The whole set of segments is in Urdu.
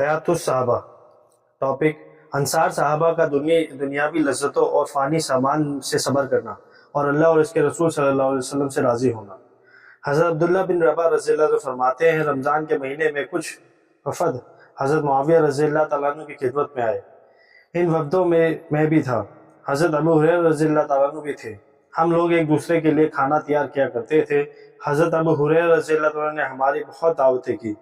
حیات الصحابہ ٹاپک انصار صحابہ کا دنیاوی لذتوں اور فانی سامان سے صبر کرنا اور اللہ اور اس کے رسول صلی اللہ علیہ وسلم سے راضی ہونا۔ حضرت عبداللہ بن رباح رضی اللہ عنہ فرماتے ہیں، رمضان کے مہینے میں کچھ وفد حضرت معاویہ رضی اللہ تعالیٰ عنہ کی خدمت میں آئے۔ ان وفدوں میں بھی تھا حضرت ابو ہریرہ رضی اللہ تعالیٰ عنہ بھی تھے۔ ہم لوگ ایک دوسرے کے لیے کھانا تیار کیا کرتے تھے۔ حضرت ابو ہریرہ رضی اللہ تعالیٰ عنہ نے ہماری بہت دعوتیں کی۔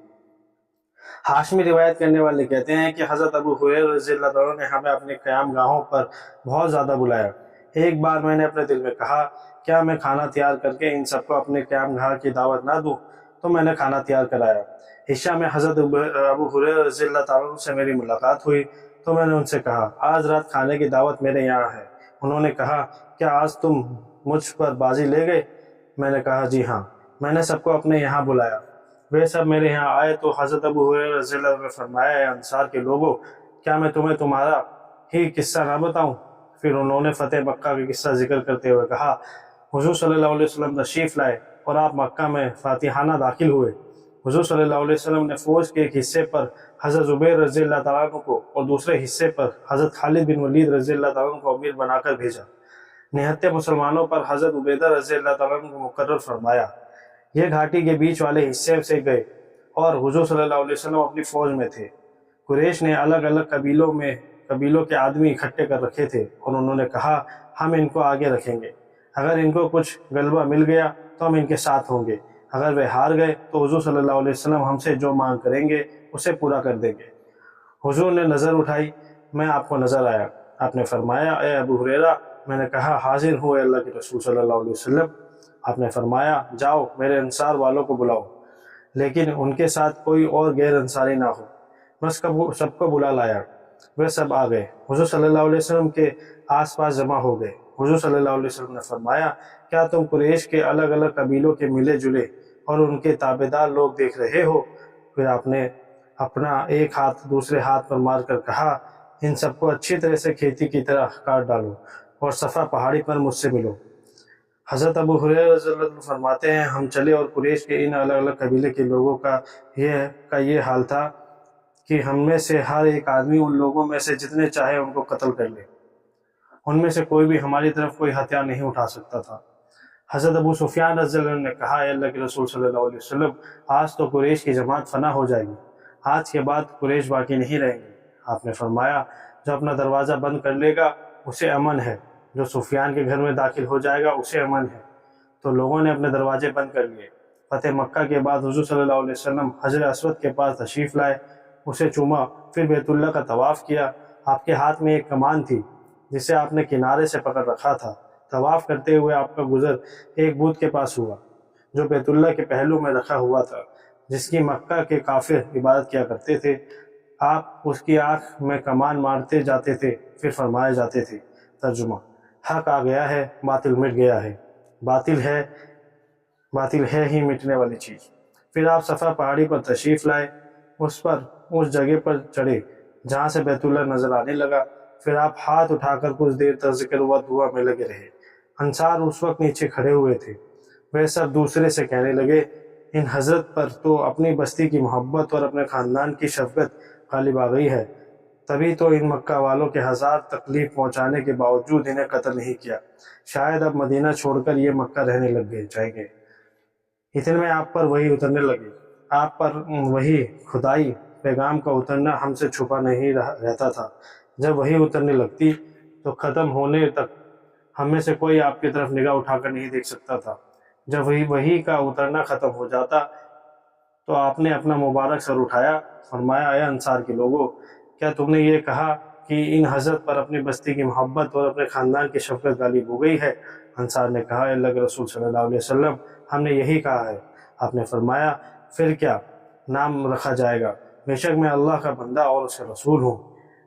ہاشمی روایت کرنے والے کہتے ہیں کہ حضرت ابو ہریرہ رضی اللہ تعالیٰ عنہ نے ہمیں اپنے قیام گاہوں پر بہت زیادہ بلایا۔ ایک بار میں نے اپنے دل میں کہا، کیا میں کھانا تیار کر کے ان سب کو اپنے قیام گاہ کی دعوت نہ دوں؟ تو میں نے کھانا تیار کرایا۔ عشاء میں حضرت ابو ہریرہ رضی اللہ تعالیٰ عنہ سے میری ملاقات ہوئی تو میں نے ان سے کہا، آج رات کھانے کی دعوت میرے یہاں ہے۔ انہوں نے کہا، کیا آج تم مجھ پر بازی لے گئے؟ میں نے کہا، جی ہاں۔ میں نے سب کو اپنے یہاں بلایا۔ وہ سب میرے یہاں آئے تو حضرت ابو ہریرہ رضی اللہ عنہ نے فرمایا، اے انصار کے لوگوں، کیا میں تمہیں تمہارا ہی قصہ نہ بتاؤں؟ پھر انہوں نے فتح مکہ کا قصہ ذکر کرتے ہوئے کہا، حضور صلی اللہ علیہ وسلم تشریف لائے اور آپ مکہ میں فاتحانہ داخل ہوئے۔ حضور صلی اللہ علیہ وسلم نے فوج کے ایک حصے پر حضرت زبیر رضی اللہ تعالیٰ عنہ کو اور دوسرے حصے پر حضرت خالد بن ولید رضی اللہ تعالیٰ عنہ کو امیر بنا کر بھیجا۔ نہتے مسلمانوں پر حضرت عبیدہ رضی اللہ تعالیٰ عنہ کو مقرر فرمایا۔ یہ گھاٹی کے بیچ والے حصے سے گئے اور حضور صلی اللہ علیہ وسلم اپنی فوج میں تھے۔ قریش نے الگ الگ قبیلوں کے آدمی اکٹھے کر رکھے تھے اور انہوں نے کہا، ہم ان کو آگے رکھیں گے۔ اگر ان کو کچھ غلبہ مل گیا تو ہم ان کے ساتھ ہوں گے، اگر وہ ہار گئے تو حضور صلی اللہ علیہ وسلم ہم سے جو مانگ کریں گے اسے پورا کر دیں گے۔ حضور نے نظر اٹھائی، میں آپ کو نظر آیا۔ آپ نے فرمایا، اے ابو ہریرہ۔ میں نے کہا، حاضر ہوں اے اللہ کے رسول صلی اللہ علیہ وسلم۔ آپ نے فرمایا، جاؤ میرے انصار والوں کو بلاؤ، لیکن ان کے ساتھ کوئی اور غیر انصاری نہ ہو۔ بس سب کو بلا لایا۔ وہ سب آ گئے، حضور صلی اللہ علیہ وسلم کے آس پاس جمع ہو گئے۔ حضور صلی اللہ علیہ وسلم نے فرمایا، کیا تم قریش کے الگ الگ قبیلوں کے ملے جلے اور ان کے تابعدار لوگ دیکھ رہے ہو؟ پھر آپ نے اپنا ایک ہاتھ دوسرے ہاتھ پر مار کر کہا، ان سب کو اچھی طرح سے کھیتی کی طرح کاٹ ڈالو اور صفا پہاڑی پر مجھ سے ملو۔ حضرت ابو ہریرہ رضی اللہ عنہ فرماتے ہیں، ہم چلے اور قریش کے ان الگ الگ قبیلے کے لوگوں کا یہ حال تھا کہ ہم میں سے ہر ایک آدمی ان لوگوں میں سے جتنے چاہے ان کو قتل کر لے۔ ان میں سے کوئی بھی ہماری طرف کوئی ہتھیار نہیں اٹھا سکتا تھا۔ حضرت ابو سفیان رضی اللہ عنہ نے کہا، اے اللہ کے رسول صلی اللہ علیہ وسلم، آج تو قریش کی جماعت فنا ہو جائے گی، آج کے بعد قریش باقی نہیں رہیں گے۔ آپ نے فرمایا، جو اپنا دروازہ بند کر لے گا اسے امن ہے، جو سفیان کے گھر میں داخل ہو جائے گا اسے امن ہے۔ تو لوگوں نے اپنے دروازے بند کر لیے۔ فتح مکہ کے بعد حضور صلی اللہ علیہ وسلم حجر اسود کے پاس تشریف لائے، اسے چوما، پھر بیت اللہ کا طواف کیا۔ آپ کے ہاتھ میں ایک کمان تھی جسے آپ نے کنارے سے پکڑ رکھا تھا۔ طواف کرتے ہوئے آپ کا گزر ایک بت کے پاس ہوا جو بیت اللہ کے پہلو میں رکھا ہوا تھا، جس کی مکہ کے کافر عبادت کیا کرتے تھے۔ آپ اس کی آنکھ میں کمان مارتے جاتے تھے، پھر فرمائے جاتے تھے، ترجمہ، حق آ گیا ہے، باطل مٹ گیا ہے، باطل ہے ہی مٹنے والی چیز۔ پھر آپ صفا پہاڑی پر تشریف لائے، اس جگہ پر چڑھے جہاں سے بیت اللہ نظر آنے لگا۔ پھر آپ ہاتھ اٹھا کر کچھ دیر تک ذکر و دعا میں لگے رہے۔ انصار اس وقت نیچے کھڑے ہوئے تھے۔ وہ سب دوسرے سے کہنے لگے، ان حضرت پر تو اپنی بستی کی محبت اور اپنے خاندان کی شفقت غالب آ گئی ہے، تبھی تو ان مکہ والوں کے ہزار تکلیف پہنچانے کے باوجود انہیں قتل نہیں کیا۔ شاید اب مدینہ چھوڑ کر یہ مکہ رہنے لگ جائیں گے۔ اتنے میں آپ پر وحی اترنے لگی۔ آپ پر وحی خدائی پیغام کا اترنا ہم سے چھپا نہیں رہتا تھا۔ جب وحی اترنے لگتی تو ختم ہونے تک ہم میں سے کوئی آپ کی طرف نگاہ اٹھا کر نہیں دیکھ سکتا تھا۔ جب وحی کا اترنا ختم ہو جاتا تو آپ نے اپنا مبارک سر اٹھایا، فرمایا، اے انصار کے لوگوں، کیا تم نے یہ کہا کہ ان حضرت پر اپنی بستی کی محبت اور اپنے خاندان کی شفقت غالب ہو گئی ہے؟ انصار نے کہا، اے اللہ کے رسول صلی اللہ علیہ وسلم، ہم نے یہی کہا ہے۔ آپ نے فرمایا، پھر کیا نام رکھا جائے گا؟ بے شک میں اللہ کا بندہ اور اس کا رسول ہوں۔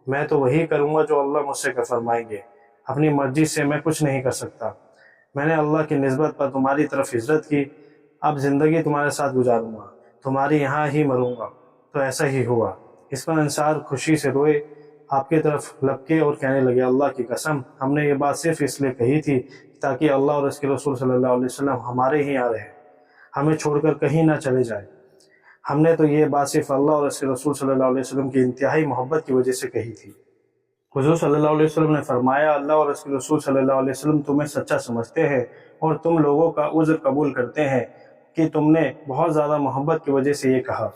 میں تو وہی کروں گا جو اللہ مجھ سے فرمائیں گے، اپنی مرضی سے میں کچھ نہیں کر سکتا۔ میں نے اللہ کی نسبت پر تمہاری طرف ہجرت کی، اب زندگی تمہارے ساتھ گزاروں گا، تمہارے یہاں ہی مروں گا۔ تو ایسا ہی ہوا۔ اس پر انصار خوشی سے روئے، آپ کی طرف لپکے اور کہنے لگے، اللہ کی قسم، ہم نے یہ بات صرف اس لیے کہی تھی تاکہ اللہ اور اس کے رسول صلی اللہ علیہ وسلم ہمارے ہی یہاں رہے، ہمیں چھوڑ کر کہیں نہ چلے جائے۔ ہم نے تو یہ بات صرف اللہ اور اس کے رسول صلی اللہ علیہ وسلم کی انتہائی محبت کی وجہ سے کہی تھی۔ حضور صلی اللہ علیہ وسلم نے فرمایا، اللہ اور اس کے رسول صلی اللہ علیہ وسلم تمہیں سچا سمجھتے ہیں اور تم لوگوں کا عذر قبول کرتے ہیں کہ تم نے بہت زیادہ محبت کی وجہ سے یہ کہا۔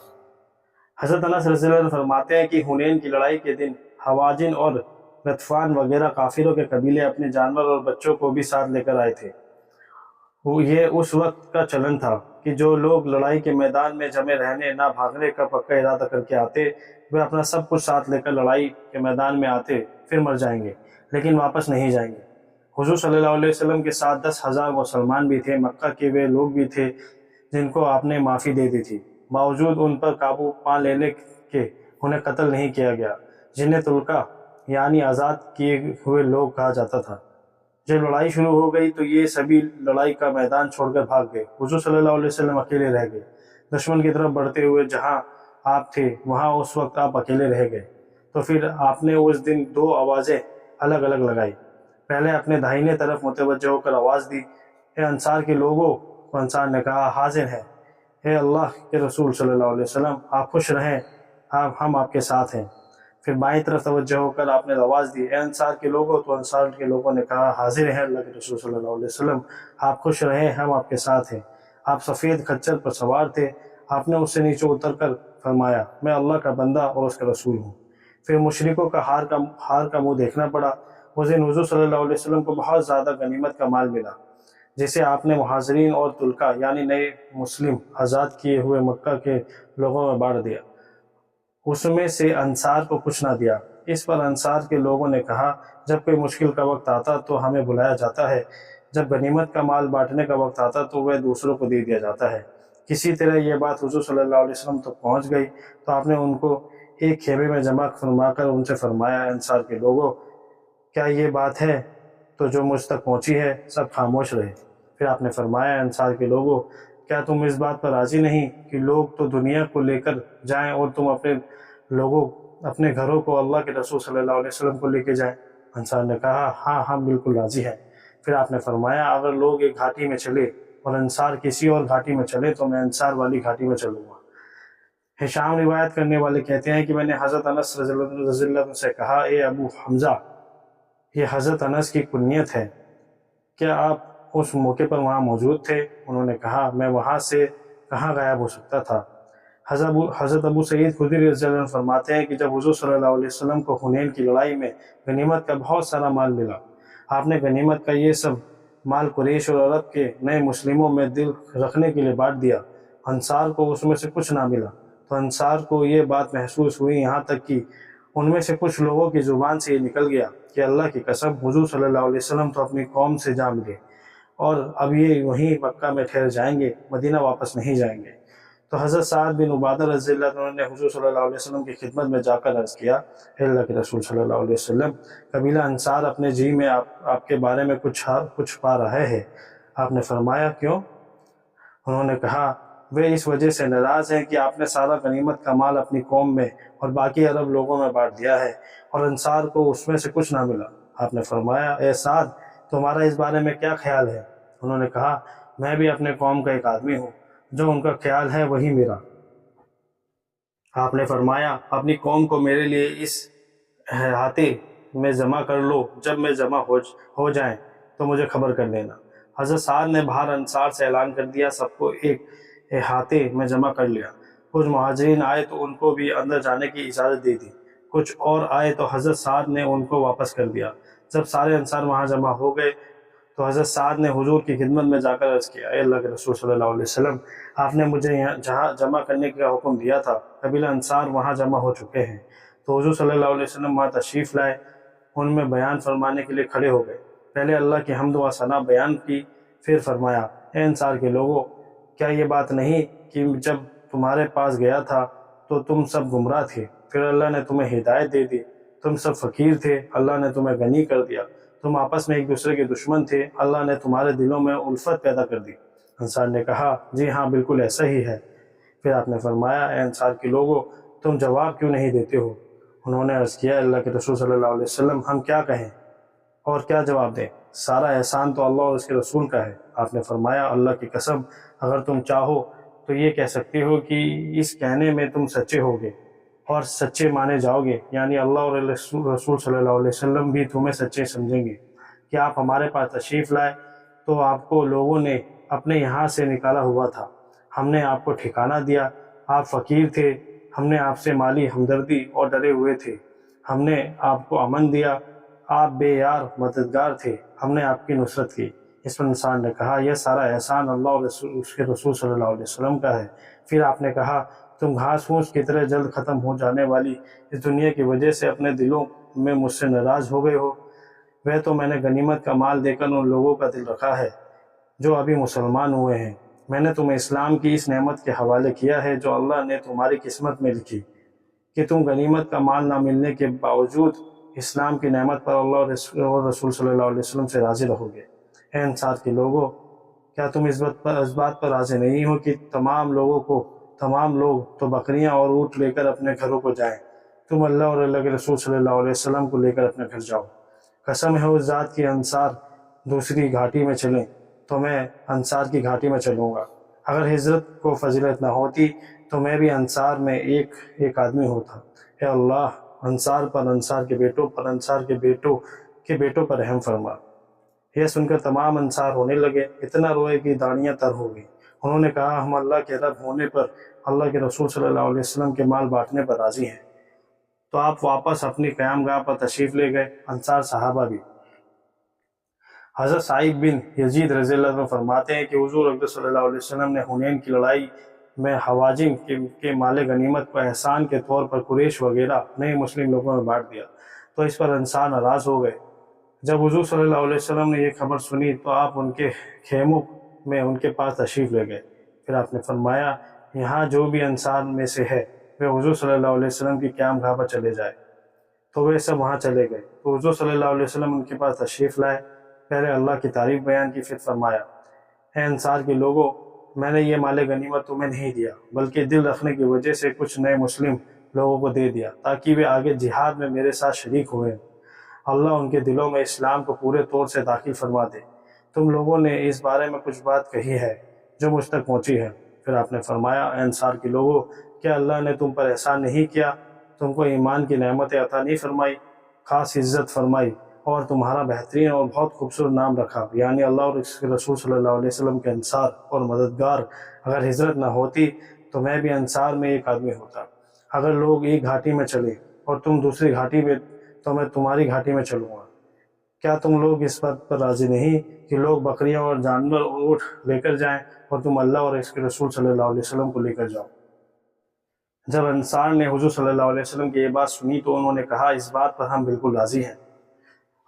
حضرت انس رضی اللہ عنہ فرماتے ہیں کہ حنین کی لڑائی کے دن حوازن اور غطفان وغیرہ کافروں کے قبیلے اپنے جانور اور بچوں کو بھی ساتھ لے کر آئے تھے۔ یہ اس وقت کا چلن تھا کہ جو لوگ لڑائی کے میدان میں جمے رہنے نہ بھاگنے کا پکا ارادہ کر کے آتے، وہ اپنا سب کچھ ساتھ لے کر لڑائی کے میدان میں آتے، پھر مر جائیں گے لیکن واپس نہیں جائیں گے۔ حضور صلی اللہ علیہ وسلم کے ساتھ 10,000 مسلمان بھی تھے، مکہ کے وہ لوگ بھی تھے جن کو آپ نے معافی دے دی تھی، باوجود ان پر قابو پا لینے کے انہیں قتل نہیں کیا گیا، جنہیں تلقہ یعنی آزاد کیے ہوئے لوگ کہا جاتا تھا۔ جب لڑائی شروع ہو گئی تو یہ سبھی لڑائی کا میدان چھوڑ کر بھاگ گئے۔ حضور صلی اللہ علیہ وسلم اکیلے رہ گئے۔ دشمن کی طرف بڑھتے ہوئے جہاں آپ تھے وہاں اس وقت آپ اکیلے رہ گئے، تو پھر آپ نے اس دن 2 آوازیں الگ الگ لگائی۔ پہلے اپنے داہنے طرف متوجہ ہو کر آواز دی، اے انصار کے لوگوں، تو انصار نے کہا، حاضر ہیں، اے اللہ کے رسول صلی اللہ علیہ وسلم، آپ خوش رہیں، ہم آپ کے ساتھ ہیں۔ پھر بائیں طرف توجہ ہو کر آپ نے آواز دی، اے انصار کے لوگوں، تو انصار کے لوگوں نے کہا، حاضر ہیں اللہ کے رسول صلی اللہ علیہ وسلم، آپ خوش رہیں، ہم آپ کے ساتھ ہیں۔ آپ سفید خچر پر سوار تھے، آپ نے اس سے نیچے اتر کر فرمایا، میں اللہ کا بندہ اور اس کا رسول ہوں۔ پھر مشرکوں کا ہار کا منہ دیکھنا پڑا۔ اس دن حضور صلی اللہ علیہ وسلم کو بہت زیادہ غنیمت کا مال ملا، جسے آپ نے مہاجرین اور تلقہ یعنی نئے مسلم آزاد کیے ہوئے مکہ کے لوگوں میں بانٹ دیا۔ اس میں سے انصار کو کچھ نہ دیا۔ اس پر انصار کے لوگوں نے کہا، جب کوئی مشکل کا وقت آتا تو ہمیں بلایا جاتا ہے، جب غنیمت کا مال بانٹنے کا وقت آتا تو وہ دوسروں کو دے دیا جاتا ہے۔ کسی طرح یہ بات حضور صلی اللہ علیہ وسلم تک پہنچ گئی تو آپ نے ان کو ایک خیمے میں جمع فرما کر ان سے فرمایا، انصار کے لوگوں، کیا یہ بات ہے تو جو مجھ تک پہنچی ہے؟ سب خاموش رہے۔ پھر آپ نے فرمایا، انصار کے لوگوں، کیا تم اس بات پر راضی نہیں کہ لوگ تو دنیا کو لے کر جائیں اور تم اپنے گھروں کو اللہ کے رسول صلی اللہ علیہ وسلم کو لے کے جائیں؟ انصار نے کہا، ہاں ہم بالکل راضی ہیں۔ پھر آپ نے فرمایا، اگر لوگ ایک گھاٹی میں چلے اور انصار کسی اور گھاٹی میں چلے تو میں انصار والی گھاٹی میں چلوں گا۔ ہشام روایت کرنے والے کہتے ہیں کہ میں نے حضرت انس رضی اللہ عنہ سے کہا، اے ابو حمزہ، یہ حضرت انس کی کنیت ہے، کیا آپ اس موقع پر وہاں موجود تھے؟ انہوں نے کہا، میں وہاں سے کہاں غائب ہو سکتا تھا۔ حضرت ابو سعید خدری رضی اللہ عنہ فرماتے ہیں کہ جب حضور صلی اللہ علیہ وسلم کو حنین کی لڑائی میں غنیمت کا بہت سارا مال ملا، آپ نے غنیمت کا یہ سب مال قریش اور عرب کے نئے مسلموں میں دل رکھنے کے لیے بانٹ دیا۔ انصار کو اس میں سے کچھ نہ ملا تو انصار کو یہ بات محسوس ہوئی، یہاں تک کہ ان میں سے کچھ لوگوں کی زبان سے یہ نکل گیا کہ اللہ کی قسم، حضور صلی اللہ علیہ وسلم تو اپنی قوم سے جا ملے اور اب یہ وہیں مکہ میں ٹھہر جائیں گے، مدینہ واپس نہیں جائیں گے۔ تو حضرت سعد بن عبادہ رضی اللہ عنہ نے حضور صلی اللہ علیہ وسلم کی خدمت میں جا کر عرض کیا، اے اللہ کے رسول صلی اللہ علیہ وسلم، قبیلہ انصار اپنے جی میں آپ کے بارے میں کچھ پا رہے ہیں۔ آپ نے فرمایا، کیوں؟ انہوں نے کہا، وہ اس وجہ سے ناراض ہیں کہ آپ نے سارا غنیمت کا مال اپنی قوم میں اور باقی عرب لوگوں میں بانٹ دیا ہے اور انصار کو اس میں سے کچھ نہ ملا۔ آپ نے فرمایا، اے سعد، تمہارا اس بارے میں کیا خیال ہے؟ انہوں نے کہا، میں بھی اپنے قوم کا ایک آدمی ہوں، جو ان کا خیال ہے وہی میرا۔ آپ نے فرمایا، اپنی قوم کو میرے لیے اس احاطے میں جمع کر لو، جب میں جمع ہو جائیں تو مجھے خبر کر دینا۔ حضرت سعد نے باہر انصار سے اعلان کر دیا، سب کو ایک احاطے میں جمع کر لیا۔ کچھ مہاجرین آئے تو ان کو بھی اندر جانے کی اجازت دے دی، کچھ اور آئے تو حضرت سعد نے ان کو واپس کر دیا۔ جب سارے انصار وہاں جمع ہو گئے تو حضرت سعد نے حضور کی خدمت میں جا کر عرض کیا، اے اللہ کے رسول صلی اللہ علیہ وسلم، آپ نے مجھے جہاں جمع کرنے کا حکم دیا تھا، قبیلہ انصار وہاں جمع ہو چکے ہیں۔ تو حضور صلی اللہ علیہ وسلم وہاں تشریف لائے، ان میں بیان فرمانے کے لیے کھڑے ہو گئے۔ پہلے اللہ کی حمد و ثنا بیان کی، پھر فرمایا، اے انصار کے لوگوں، کیا یہ بات نہیں کہ جب تمہارے پاس گیا تھا تو تم سب گمراہ تھے، پھر اللہ نے تمہیں ہدایت دے دی، تم سب فقیر تھے، اللہ نے تمہیں غنی کر دیا، تم آپس میں ایک دوسرے کے دشمن تھے، اللہ نے تمہارے دلوں میں الفت پیدا کر دی۔ انصار نے کہا، جی ہاں، بالکل ایسا ہی ہے۔ پھر آپ نے فرمایا، اے انصار کے لوگوں، تم جواب کیوں نہیں دیتے ہو؟ انہوں نے عرض کیا، اللہ کے رسول صلی اللہ علیہ وسلم، ہم کیا کہیں اور کیا جواب دیں؟ سارا احسان تو اللہ اور اس کے رسول کا ہے۔ آپ نے فرمایا، اللہ کی قسم، اگر تم چاہو تو یہ کہہ سکتے ہو کہ اس کہنے میں تم سچے ہوگے اور سچے مانے جاؤ گے، یعنی اللہ اور رسول صلی اللہ علیہ وسلم بھی تمہیں سچے سمجھیں گے کہ آپ ہمارے پاس تشریف لائے تو آپ کو لوگوں نے اپنے یہاں سے نکالا ہوا تھا، ہم نے آپ کو ٹھکانہ دیا، آپ فقیر تھے، ہم نے آپ سے مالی ہمدردی اور ڈرے ہوئے تھے، ہم نے آپ کو امن دیا، آپ بے یار مددگار تھے، ہم نے آپ کی نصرت کی۔ اس پر انسان نے کہا یہ سارا احسان اللہ اور اس کے رسول صلی اللہ علیہ وسلم کا ہے۔ پھر آپ نے کہا تم گھاس پھوس کی طرح جلد ختم ہو جانے والی اس دنیا کی وجہ سے اپنے دلوں میں مجھ سے ناراض ہو گئے ہو، وہ تو میں نے غنیمت کا مال دے کر ان لوگوں کا دل رکھا ہے جو ابھی مسلمان ہوئے ہیں۔ میں نے تمہیں اسلام کی اس نعمت کے حوالے کیا ہے جو اللہ نے تمہاری قسمت میں لکھی کہ تم غنیمت کا مال نہ ملنے کے باوجود اسلام کی نعمت پر اللہ اور رسول صلی اللہ علیہ وسلم سے راضی رہو گے۔ اے انصار کے لوگوں، کیا تم اس بات پر راضی نہیں ہو کہ تمام لوگ تو بکریاں اور اونٹ لے کر اپنے گھروں کو جائیں، تم اللہ اور اللہ کے رسول صلی اللہ علیہ وسلم کو لے کر اپنے گھر جاؤ۔ قسم ہے اس ذات کی انصار دوسری گھاٹی میں چلیں تو میں انصار کی گھاٹی میں چلوں گا۔ اگر ہجرت کو فضیلت نہ ہوتی تو میں بھی انصار میں ایک آدمی ہوتا۔ اے اللہ، انصار پر، انصار کے بیٹوں پر، انصار کے بیٹوں پر رحم فرما۔ یہ سن کر تمام انصار رونے لگے، اتنا روئے کہ داڑیاں تر ہو گئیں۔ انہوں نے کہا ہم اللہ کے رب ہونے پر، اللہ کے رسول صلی اللہ علیہ وسلم کے مال بانٹنے پر راضی ہیں۔ تو آپ واپس اپنی قیام گاہ پر تشریف لے گئے، انصار صحابہ بھی۔ حضرت سعید بن یزید رضی اللہ عنہ فرماتے ہیں کہ حضور اکرم صلی اللہ علیہ وسلم نے حنین کی لڑائی میں حوازن کے مال غنیمت کو احسان کے طور پر قریش وغیرہ نئے مسلم لوگوں میں بانٹ دیا، تو اس پر انصار ناراض ہو گئے۔ جب حضور صلی اللہ علیہ وسلم نے یہ خبر سنی تو آپ ان کے خیموں میں ان کے پاس تشریف لے گئے۔ پھر آپ نے فرمایا یہاں جو بھی انصار میں سے ہے وہ حضور صلی اللہ علیہ وسلم کی قیام گاہ پر چلے جائے، تو وہ سب وہاں چلے گئے۔ تو حضور صلی اللہ علیہ وسلم ان کے پاس تشریف لائے، پہلے اللہ کی تعریف بیان کی، پھر فرمایا اے انصار کے لوگوں، میں نے یہ مال غنیمت تمہیں نہیں دیا بلکہ دل رکھنے کی وجہ سے کچھ نئے مسلم لوگوں کو دے دیا تاکہ وہ آگے جہاد میں میرے ساتھ شریک ہوئے، اللہ ان کے دلوں میں اسلام کو پورے طور سے داخل فرما دے۔ تم لوگوں نے اس بارے میں کچھ بات کہی ہے جو مجھ تک پہنچی ہے۔ پھر آپ نے فرمایا اے انصار کے لوگوں، کیا اللہ نے تم پر احسان نہیں کیا، تم کو ایمان کی نعمتیں عطا نہیں فرمائی، خاص عزت فرمائی اور تمہارا بہترین اور بہت خوبصورت نام رکھا، یعنی اللہ اور اس کے رسول صلی اللہ علیہ وسلم کے انصار اور مددگار۔ اگر ہجرت نہ ہوتی تو میں بھی انصار میں ایک آدمی ہوتا۔ اگر لوگ ایک گھاٹی میں چلے اور تم دوسری گھاٹی میں تو میں تمہاری گھاٹی میں چلوں گا۔ کیا تم لوگ اس بات پر راضی نہیں کہ لوگ بکریاں اور جانور اور اونٹ لے کر جائیں اور تم اللہ اور اس کے رسول صلی اللہ علیہ وسلم کو لے کر جاؤ؟ جب انصار نے حضور صلی اللہ علیہ وسلم کی یہ بات سنی تو انہوں نے کہا اس بات پر ہم بالکل راضی ہیں۔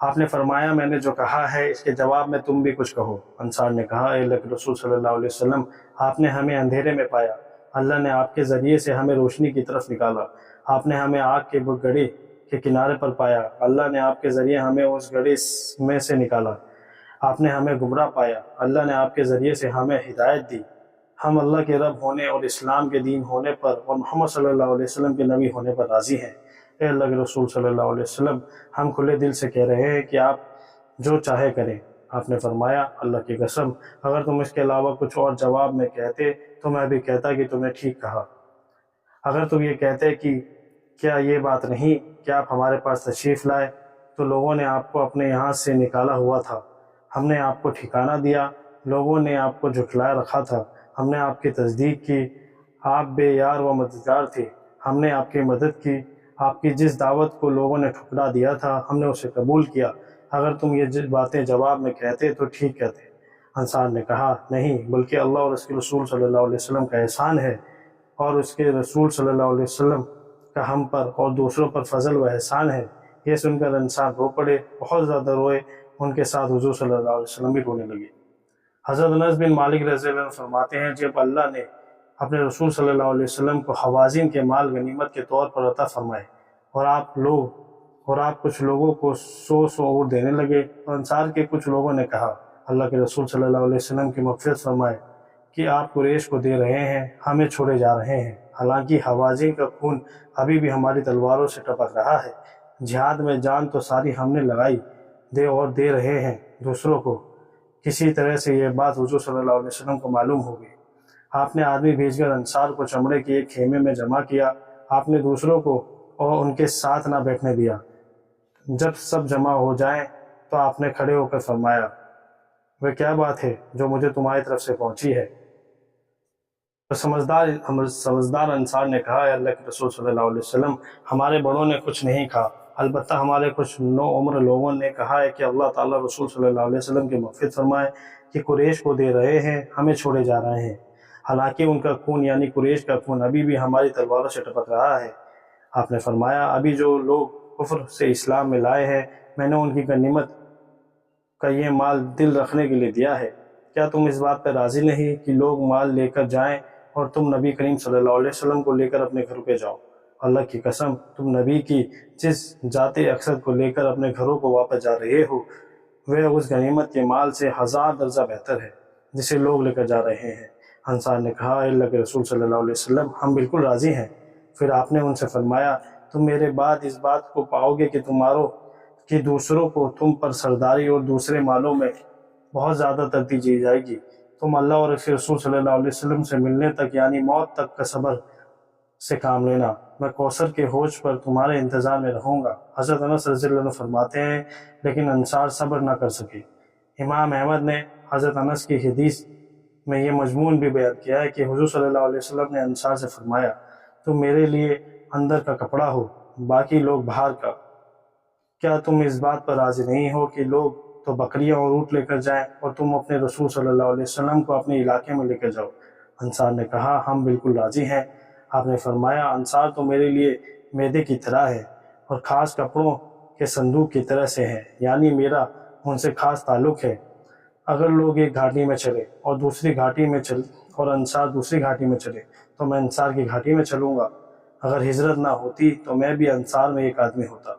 آپ نے فرمایا میں نے جو کہا ہے اس کے جواب میں تم بھی کچھ کہو۔ انصار نے کہا اے اللہ کے رسول صلی اللہ علیہ وسلم، آپ نے ہمیں اندھیرے میں پایا، اللہ نے آپ کے ذریعے سے ہمیں روشنی کی طرف نکالا، آپ نے ہمیں آگ کے گڑھے کے کنارے پر پایا، اللہ نے آپ کے ذریعے ہمیں اس گڑھے میں سے نکالا، آپ نے ہمیں گمراہ پایا، اللہ نے آپ کے ذریعے سے ہمیں ہدایت دی۔ ہم اللہ کے رب ہونے اور اسلام کے دین ہونے پر اور محمد صلی اللہ علیہ وسلم کے نبی ہونے پر راضی ہیں۔ اے اللہ کے رسول صلی اللہ علیہ وسلم، ہم کھلے دل سے کہہ رہے ہیں کہ آپ جو چاہے کریں۔ آپ نے فرمایا اللہ کی قسم، اگر تم اس کے علاوہ کچھ اور جواب میں کہتے تو میں بھی کہتا کہ تم نے ٹھیک کہا۔ اگر تم یہ کہتے کہ کیا یہ بات نہیں کہ آپ ہمارے پاس تشریف لائے تو لوگوں نے آپ کو اپنے یہاں سے نکالا ہوا تھا، ہم نے آپ کو ٹھکانہ دیا، لوگوں نے آپ کو جھٹلائے رکھا تھا، ہم نے آپ کی تصدیق کی، آپ بے یار و مددگار تھے، ہم نے آپ کی مدد کی، آپ کی جس دعوت کو لوگوں نے ٹھکرا دیا تھا ہم نے اسے قبول کیا۔ اگر تم یہ باتیں جواب میں کہتے تو ٹھیک کہتے۔ انصار نے کہا نہیں، بلکہ اللہ اور اس کے رسول صلی اللہ علیہ وسلم کا احسان ہے اور اس کے رسول صلی اللہ علیہ وسلم کا ہم پر اور دوسروں پر فضل و احسان ہے۔ یہ سن کر انصار رو پڑے، بہت زیادہ روئے، ان کے ساتھ حضور صلی اللہ علیہ وسلم بھی رونے لگے۔ حضرت انس بن مالک رضی اللہ عنہ فرماتے ہیں جب اللہ نے اپنے رسول صلی اللہ علیہ وسلم کو حوازن کے مال غنیمت کے طور پر عطا فرمائے اور آپ کچھ لوگوں کو 100 اونٹ دینے لگے تو انصار کے کچھ لوگوں نے کہا اللہ کے رسول صلی اللہ علیہ وسلم کی مغفرت فرمائے کہ آپ قریش کو دے رہے ہیں، ہمیں چھوڑے جا رہے ہیں، حالانکہ حوازن کا خون ابھی بھی ہماری تلواروں سے ٹپک رہا ہے، جہاد میں جان تو ساری ہم نے لگائی، دے رہے ہیں دوسروں کو۔ کسی طرح سے یہ بات حضور صلی اللہ علیہ وسلم کو معلوم ہو گئی۔ آپ نے آدمی بھیج کر انصار کو چمڑے کے ایک خیمے میں جمع کیا۔ آپ نے دوسروں کو اور ان کے ساتھ نہ بیٹھنے دیا۔ جب سب جمع ہو جائیں تو آپ نے کھڑے ہو کر فرمایا، وہ کیا بات ہے جو مجھے تمہاری طرف سے پہنچی ہے؟ تو سمجھدار انصار نے کہا، اے اللہ کے رسول صلی اللہ علیہ وسلم، ہمارے بڑوں نے کچھ نہیں کہا، البتہ ہمارے کچھ نو عمر لوگوں نے کہا ہے کہ اللہ تعالیٰ رسول صلی اللہ علیہ وسلم کی مغفرت فرمائے کہ قریش کو دے رہے ہیں، ہمیں چھوڑے جا رہے ہیں، حالانکہ ان کا خون یعنی قریش کا خون ابھی بھی ہماری تلواروں سے ٹپک رہا ہے۔ آپ نے فرمایا، ابھی جو لوگ کفر سے اسلام میں لائے ہیں، میں نے ان کی غنیمت کا یہ مال دل رکھنے کے لیے دیا ہے۔ کیا تم اس بات پر راضی نہیں کہ لوگ مال لے کر جائیں اور تم نبی کریم صلی اللہ علیہ وسلم کو لے کر اپنے گھروں پہ جاؤ؟ اللہ کی قسم، تم نبی کی جس ذات اقصد کو لے کر اپنے گھروں کو واپس جا رہے ہو، وہ اس غنیمت کے مال سے 1000 درجہ بہتر ہے جسے لوگ لے کر جا رہے ہیں۔ انصار نے کہا، اے اللہ کے رسول صلی اللہ علیہ وسلم، ہم بالکل راضی ہیں۔ پھر آپ نے ان سے فرمایا، تم میرے بعد اس بات کو پاؤ گے کہ دوسروں کو تم پر سرداری اور دوسرے مالوں میں بہت زیادہ ترجیح دی جائے گی۔ تم اللہ اور اس کے رسول صلی اللہ علیہ وسلم سے ملنے تک یعنی موت تک کا صبر سے کام لینا، میں کوثر کے حوض پر تمہارے انتظار میں رہوں گا۔ حضرت انس رضی اللہ عنہ فرماتے ہیں، لیکن انصار صبر نہ کر سکے۔ امام احمد نے حضرت انس کی حدیث میں یہ مضمون بھی بیان کیا ہے کہ حضور صلی اللہ علیہ وسلم نے انصار سے فرمایا، تم میرے لیے اندر کا کپڑا ہو، باقی لوگ باہر کا۔ کیا تم اس بات پر راضی نہیں ہو کہ لوگ تو بکریاں اور اونٹ لے کر جائیں اور تم اپنے رسول صلی اللہ علیہ وسلم کو اپنے علاقے میں لے کر جاؤ؟ انصار نے کہا، ہم بالکل راضی ہیں۔ آپ نے فرمایا، انصار تو میرے لیے معدے کی طرح ہے اور خاص کپڑوں کے صندوق کی طرح سے ہے، یعنی میرا ان سے خاص تعلق ہے۔ اگر لوگ ایک گھاٹی میں چلے اور انصار دوسری گھاٹی میں چلے تو میں انصار کی گھاٹی میں چلوں گا۔ اگر ہجرت نہ ہوتی تو میں بھی انصار میں ایک آدمی ہوتا۔